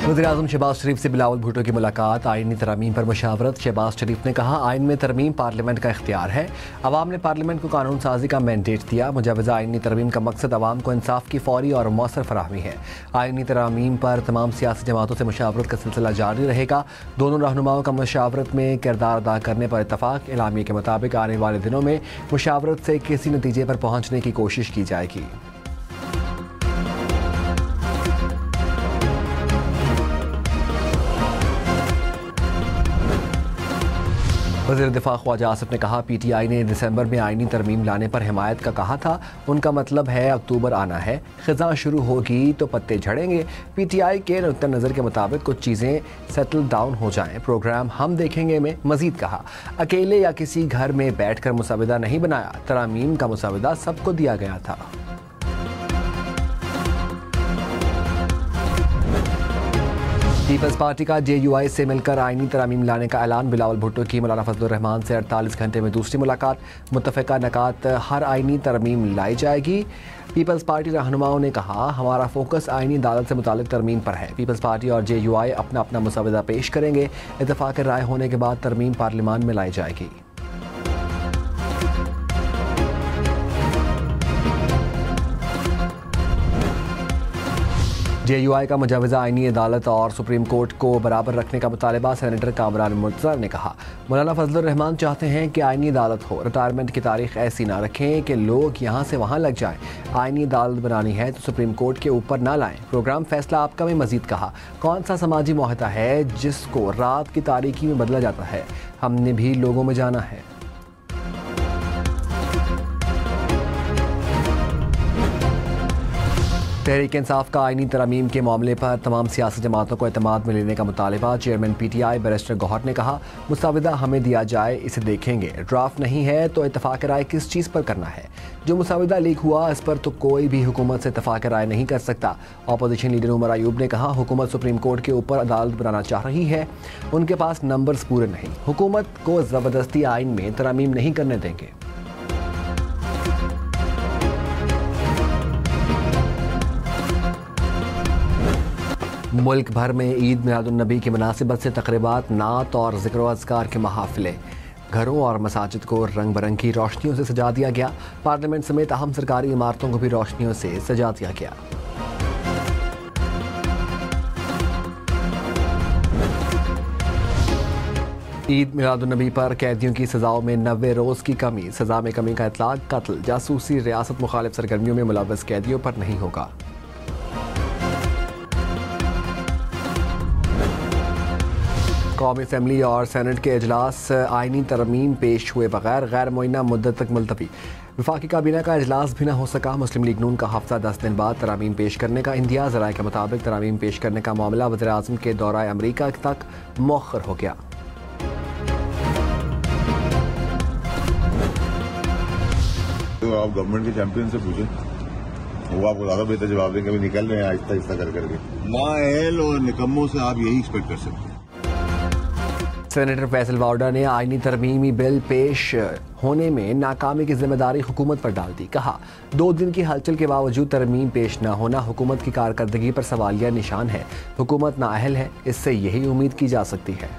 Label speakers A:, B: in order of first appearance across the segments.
A: वज़ीर-ए-आज़म शहबाज शरीफ से बिलावल भुट्टो की मुलाकात, आइनी तरमीम पर मुशावरत। शहबाज शरीफ ने कहा, आइन में तरमीम पार्लियामेंट का इख्तियार है। अवाम ने पार्लियामेंट को कानून साजी का मैंडेट दिया। मुजवज़ा आइनी तरमीम का मकसद अवाम को इंसाफ की फौरी और मौसर फराहमी है। आइनी तरमीम पर तमाम सियासी जमातों से मुशावरत का सिलसिला जारी रहेगा। दोनों रहनुमाओं का मुशावरत में किरदार अदा करने पर इत्तफाक। एलामिया के मुताबिक आने वाले दिनों में मुशावरत से किसी नतीजे पर पहुँचने की कोशिश की जाएगी। वज़ीर दिफा ख्वाजा आसिफ ने कहा, PTI ने दिसंबर में आइनी तरमीम लाने पर हिमायत का कहा था। उनका मतलब है अक्टूबर आना है, ख़िज़ां शुरू होगी तो पत्ते झड़ेंगे। PTI के नुक्ता नज़र के मुताबिक कुछ चीज़ें सेटल डाउन हो जाएं, प्रोग्राम हम देखेंगे में मज़ीद कहा। अकेले या किसी घर में बैठ कर मुसविदा नहीं बनाया, तरमीम का मुसविदा सबको दिया गया था। पीपल्स पार्टी का JUI से मिलकर आइनी तरमीम लाने का ऐलान। बिलावल भुट्टो की मौलाना फजलुर रहमान से 48 घंटे में दूसरी मुलाकात। मुत्तफ़िका नकात हर आइनी तरमीम लाई जाएगी। पीपल्स पार्टी रहनुमाओं ने कहा, हमारा फोकस आइनी अदालत से मुतालिक तरमीम पर है। पीपल्स पार्टी और JUI अपना अपना मुसविदा पेश करेंगे। इत्तफाक राय होने के बाद तरमीम पार्लियामान में लाई जाएगी। JUI का मुजवज़ा आइनी अदालत और सुप्रीम कोर्ट को बराबर रखने का मुतालबा। सेनेटर कामरान मुर्तज़ा ने कहा, मौलाना फजलुर रहमान चाहते हैं कि आइनी अदालत हो। रिटायरमेंट की तारीख ऐसी ना रखें कि लोग यहाँ से वहाँ लग जाएं। आइनी अदालत बनानी है तो सुप्रीम कोर्ट के ऊपर ना लाएं। प्रोग्राम फैसला आपका में मज़ीद कहा, कौन सा समाजी मुआहदा है जिसको रात की तारीकी में बदला जाता है? हमने भी लोगों में जाना है। तहरीक इंसाफ का आइनी तरमीम के मामले पर तमाम सियासी जमातों को एतमाद में लेने का मुतालबा। चेयरमैन PTI बैरिस्टर गौहर ने कहा, मुसविदा हमें दिया जाए, इसे देखेंगे। ड्राफ्ट नहीं है तो इत्तफाक राय किस चीज़ पर करना है? जो मुसविदा लीक हुआ इस पर तो कोई भी हुकूमत से इत्तफाक राय नहीं कर सकता। अपोजिशन लीडर उमर अयूब ने कहा, हुकूमत सुप्रीम कोर्ट के ऊपर अदालत बनाना चाह रही है, उनके पास नंबर्स पूरे नहीं। हुकूमत को ज़बरदस्ती आइन में तरमीम नहीं करने देंगे। मुल्क भर में ईद मिलादुन्नबी की मुनासिबत से तक़रीबात, नात और ज़िक्र व अज़कार के महाफ़िले। घरों और मसाजिद को रंग बिरंगी रोशनियों से सजा दिया गया। पार्लियामेंट समेत अहम सरकारी इमारतों को भी रोशनियों से सजा दिया गया। ईद मिलादुन्नबी पर कैदियों की सज़ाओं में 90 रोज़ की कमी। सज़ा में कमी का इतलाक़ कत्ल, जासूसी, रियासत मुखालिफ सरगर्मियों में मुलव्वस कैदियों पर नहीं होगा। कौमी असम्बली और सेनेट के इजलास आइनी तरमीम पेश हुए बगैर गैर मुअय्यना मुद्दत तक मुलतवी। वफाकी काबीना का इजलास भी न हो सका। मुस्लिम लीग नून का हफ्ता 10 दिन बाद तरामीम पेश करने का इंदिया। ज़राए के मुताबिक तरामीम पेश करने का मामला वज़ीर-ए-आज़म के दौरा अमरीका तक मौखर हो गया।
B: तो आप गवर्नमेंट के चैंपियन से पूछें, वो आपको ज्यादा बेहतर जवाब देंगे। अभी निकल रहे हैं आहिस्ता आहिस्ता कर करके। नाअहल और निकम्मों से आप यही एक्सपेक्ट कर सकते हैं।
A: सेनेटर फैसल वाउडा ने आइनी तरमीमी बिल पेश होने में नाकामी की जिम्मेदारी हुकूमत पर डाल दी। कहा, 2 दिन की हलचल के बावजूद तरमीम पेश न होना हुकूमत की कारकर्दगी पर सवालिया निशान है। हुकूमत नाअहल है, इससे यही उम्मीद की जा सकती है।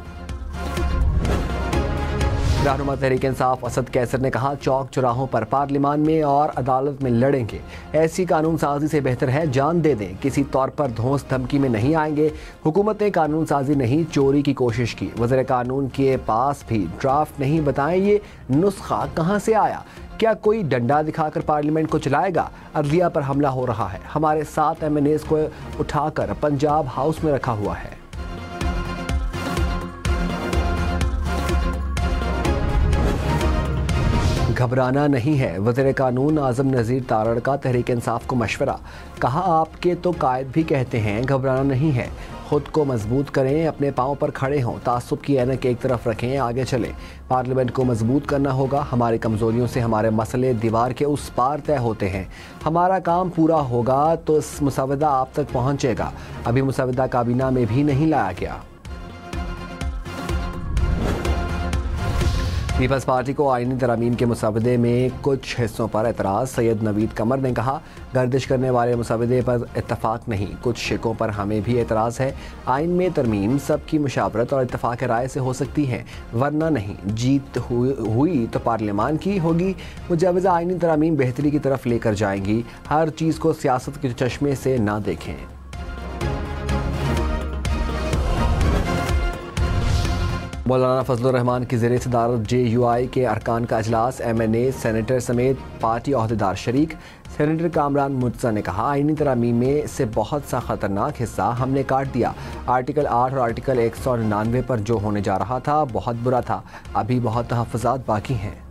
A: रहनुमा तहरीक इंसाफ असद कैसर ने कहा, चौक चौराहों पर, पार्लियामान में और अदालत में लड़ेंगे। ऐसी कानून साजी से बेहतर है जान दे दें। किसी तौर पर धौंस धमकी में नहीं आएंगे। हुकूमत ने कानून साजी नहीं, चोरी की कोशिश की। वज़ीर कानून के पास भी ड्राफ्ट नहीं। बताएं ये नुस्खा कहाँ से आया? क्या कोई डंडा दिखाकर पार्लियामेंट को चलाएगा? अदलिया पर हमला हो रहा है। हमारे 7 MNAs को उठाकर पंजाब हाउस में रखा हुआ है। घबराना नहीं है। वज़ीर कानून आज़म नज़ीर तारड़ का तहरीक इंसाफ को मशवरा। कहा, आपके तो कायद भी कहते हैं घबराना नहीं है। खुद को मजबूत करें, अपने पाँव पर खड़े हों, तासुब की ऐनक एक तरफ रखें, आगे चलें। पार्लियामेंट को मजबूत करना होगा। हमारी कमज़ोरियों से हमारे मसले दीवार के उस पार तय होते हैं। हमारा काम पूरा होगा तो इस मुसविदा आप तक पहुँचेगा। अभी मुसविदा काबीना में भी नहीं लाया गया। पीपल्स पार्टी को आईनी तरमीम के मुसवदे में कुछ हिस्सों पर एतराज़। सैयद नवीद कमर ने कहा, गर्दिश करने वाले मुसवदे पर इत्तफाक नहीं, कुछ शिकों पर हमें भी एतराज़ है। आइन में तरमीम सबकी मुशावरत और इत्तफाक राय से हो सकती है, वरना नहीं। जीत हुई तो पार्लियामान की होगी। मुजवज़ा आइनी तरमीम बेहतरी की तरफ लेकर जाएंगी। हर चीज़ को सियासत के चश्मे से ना देखें। मौलाना फजलुर रहमान की ज़ेर सदारत JUI के अरकान का अजलास। MNA सेनेटर समेत पार्टी अहदेदार शरीक। सेनेटर कामरान मुर्तज़ा ने कहा, आइनी तरमीम में से बहुत सा ख़तरनाक हिस्सा हमने काट दिया। आर्टिकल 8 और आर्टिकल 199 पर जो होने जा रहा था बहुत बुरा था। अभी बहुत तहफ़्फ़ुज़ात बाकी हैं।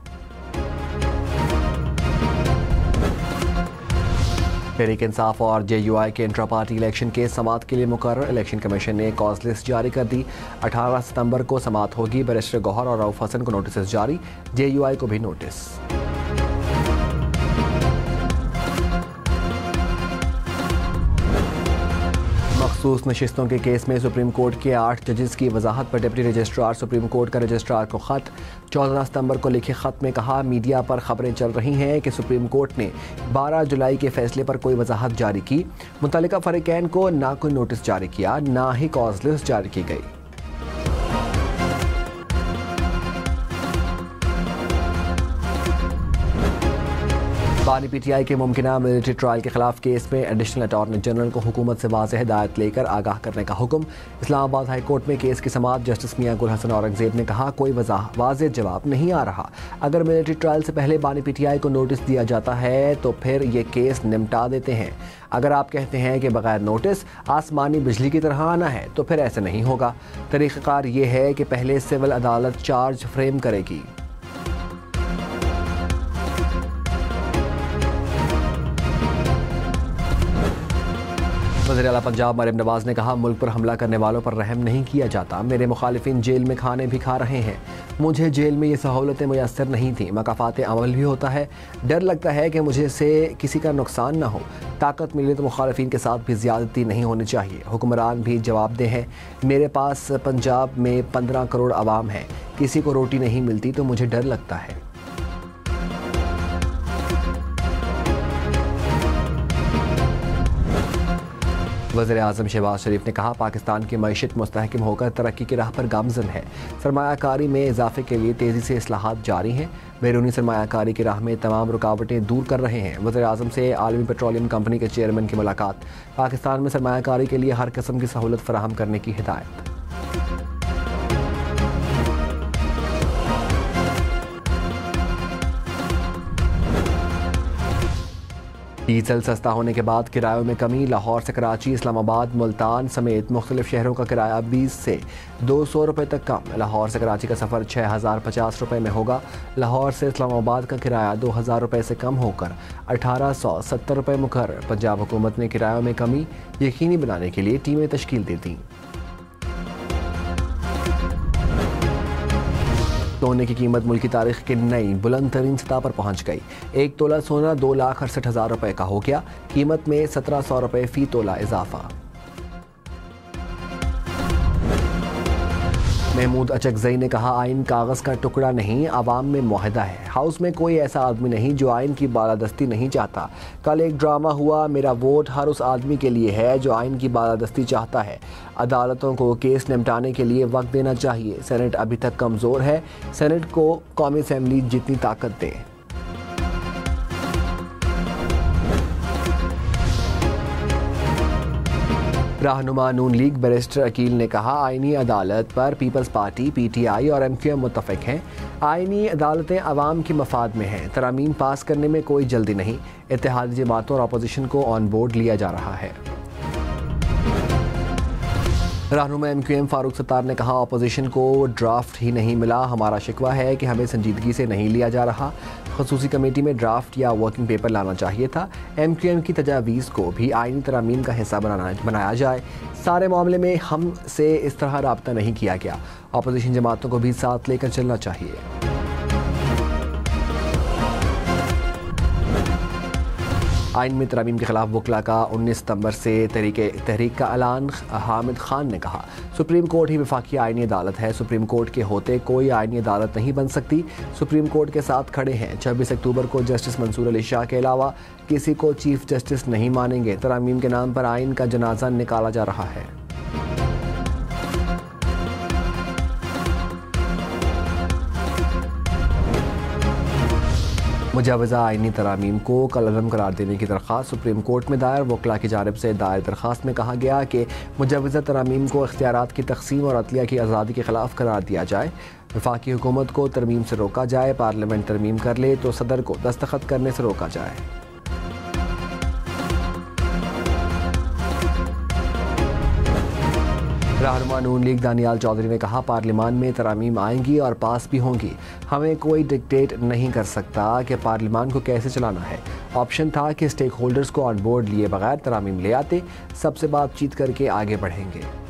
A: तहरीक इंसाफ और JUI के इंट्रा पार्टी इलेक्शन के समात के लिए मुकर्रर। इलेक्शन कमीशन ने कॉज लिस्ट जारी कर दी। 18 सितंबर को समात होगी। बैरिस्टर गौहर और रऊफ हसन को नोटिस जारी। JUI को भी नोटिस। मखसूस नशिस्तों के केस में सुप्रीम कोर्ट के 8 जजेस की वजाहत पर डिप्टी रजिस्ट्रार सुप्रीम कोर्ट का रजिस्ट्रार को खत। 14 सितंबर को लिखे खत में कहा, मीडिया पर खबरें चल रही हैं कि सुप्रीम कोर्ट ने 12 जुलाई के फैसले पर कोई वजाहत जारी की। मुतल्लिका फरीकैन को ना कोई नोटिस जारी किया, ना ही कॉज लिस्ट जारी की गई। बानी PTI के मुमकिना मिलिट्री ट्रायल के खिलाफ केस में एडिशनल अटॉर्नी जनरल को हुकूमत से वाज़ेह हिदायत लेकर आगाह करने का हुक्म। इस्लामाबाद हाई कोर्ट में केस की समाअत जस्टिस मियां गुल हसन औरंगजेब ने कहा, कोई वाज़ेह जवाब नहीं आ रहा। अगर मिलिट्री ट्रायल से पहले बानी PTI को नोटिस दिया जाता है तो फिर ये केस निपटा देते हैं। अगर आप कहते हैं कि बगैर नोटिस आसमानी बिजली की तरह आना है तो फिर ऐसे नहीं होगा। तरीक़ाकार ये है कि पहले सिविल अदालत चार्ज फ्रेम करेगी। वज़ीर आला पंजाब मरियम नवाज़ ने कहा, मुल्क पर हमला करने वालों पर रहम नहीं किया जाता। मेरे मुखालिफिन जेल में खाने भी खा रहे हैं। मुझे जेल में ये सहूलतें मुयस्सर नहीं थी। मकाफ़ात अमल भी होता है। डर लगता है कि मुझे से किसी का नुकसान ना हो। ताकत मिले तो मुखालिफिन के साथ भी ज़्यादती नहीं होनी चाहिए। हुक्मरान भी जवाबदेह हैं। मेरे पास पंजाब में 15 करोड़ आवाम है। किसी को रोटी नहीं मिलती तो मुझे डर लगता है। वज़ीर आज़म शहबाज शरीफ ने कहा, पाकिस्तान की मईशत मुस्तहकम होकर तरक्की की राह पर गामज़न है। सरमायाकारी में इजाफे के लिए तेज़ी से इस्लाहात जारी हैं। बैरूनी सरमायाकारी की राह में तमाम रुकावटें दूर कर रहे हैं। वज़ीर आज़म से आलमी पेट्रोलियम कंपनी के चेयरमैन की मुलाकात। पाकिस्तान में सरमायाकारी के लिए हर किस्म की सहूलत फराहम करने की हिदायत। डीजल सस्ता होने के बाद किरायों में कमी। लाहौर से कराची, इस्लामाबाद, मुल्तान समेत मुख्तलिफ शहरों का किराया 20 से 200 रुपये तक कम। लाहौर से कराची का सफ़र 6050 रुपये में होगा। लाहौर से इस्लामाबाद का किराया 2000 रुपये से कम होकर 1870 रुपये मुकर्रर। पंजाब हुकूमत ने किरायों में कमी यकीनी बनाने के लिए टीमें तश्कील दी थीं। सोने की कीमत मुल्क की तारीख की नई बुलंद तरीन सतह पर पहुंच गई। 1 तोला सोना 2,68,000 रुपये का हो गया। कीमत में 1700 रुपये फ़ी तोला इजाफा। महमूद अचकज़ई ने कहा, आइन कागज़ का टुकड़ा नहीं, आवाम में मुआहदा है। हाउस में कोई ऐसा आदमी नहीं जो आइन की बालादस्ती नहीं चाहता। कल एक ड्रामा हुआ, मेरा वोट हर उस आदमी के लिए है जो आइन की बालादस्ती चाहता है। अदालतों को केस निपटाने के लिए वक्त देना चाहिए। सेनेट अभी तक कमज़ोर है। सेनेट को कौमी असम्बली जितनी ताकत दे। रहनुमा नून लीग बैरिस्टर अकील ने कहा, आइनी अदालत पर पीपल्स पार्टी, PTI और MQM मुत्तफिक हैं। आइनी अदालतें अवाम के मफाद में हैं। तरामीम पास करने में कोई जल्दी नहीं। इत्तेहादी जमातों और अपोजिशन को ऑन बोर्ड लिया जा रहा है। रहनुमा MQM फारूक सत्तार ने कहा, अपोजिशन को ड्राफ्ट ही नहीं मिला। हमारा शिकवा है कि हमें संजीदगी से नहीं लिया जा रहा। खसूसी कमेटी में ड्राफ्ट या वर्किंग पेपर लाना चाहिए था। MQM की तजावीज़ को भी आइनी तरामीम का हिस्सा बनाया जाए। सारे मामले में हम से इस तरह रब्ता नहीं किया गया। अपोजिशन जमातों को भी साथ लेकर चलना चाहिए। आइन में तरमीम के खिलाफ वकला का 19 सितंबर से तहरीक का ऐलान। हामिद खान ने कहा, सुप्रीम कोर्ट ही वफाकी आइनी अदालत है, सुप्रीम कोर्ट के होते कोई आइनी अदालत नहीं बन सकती। सुप्रीम कोर्ट के साथ खड़े हैं। 26 अक्टूबर को जस्टिस मंसूर अली शाह के अलावा किसी को चीफ जस्टिस नहीं मानेंगे। तरमीम के नाम पर आइन का जनाजा निकाला जा रहा है। मुजवज़ा आइनी तरामीम को कलअदम करार देने की दरख्वास्त सुप्रीम कोर्ट में दायर। वकला की जानिब से दायर दरख्वास्त में कहा गया कि मुजवज़ा तरामीम को इख्तियारात की तकसीम और अदलिया की आज़ादी के खिलाफ करार दिया जाए। वफाकी हुकूमत को तरमीम से रोका जाए। पार्लियामेंट तरमीम कर ले तो सदर को दस्तखत करने से रोका जाए। रहनुमा नून लीग दानियाल चौधरी ने कहा, पार्लियामान में तरामीम आएंगी और पास भी होंगी। हमें कोई डिक्टेट नहीं कर सकता कि पार्लियामान को कैसे चलाना है। ऑप्शन था कि स्टेक होल्डर्स को ऑन बोर्ड लिए बगैर तरामीम ले आते। सबसे बातचीत करके आगे बढ़ेंगे।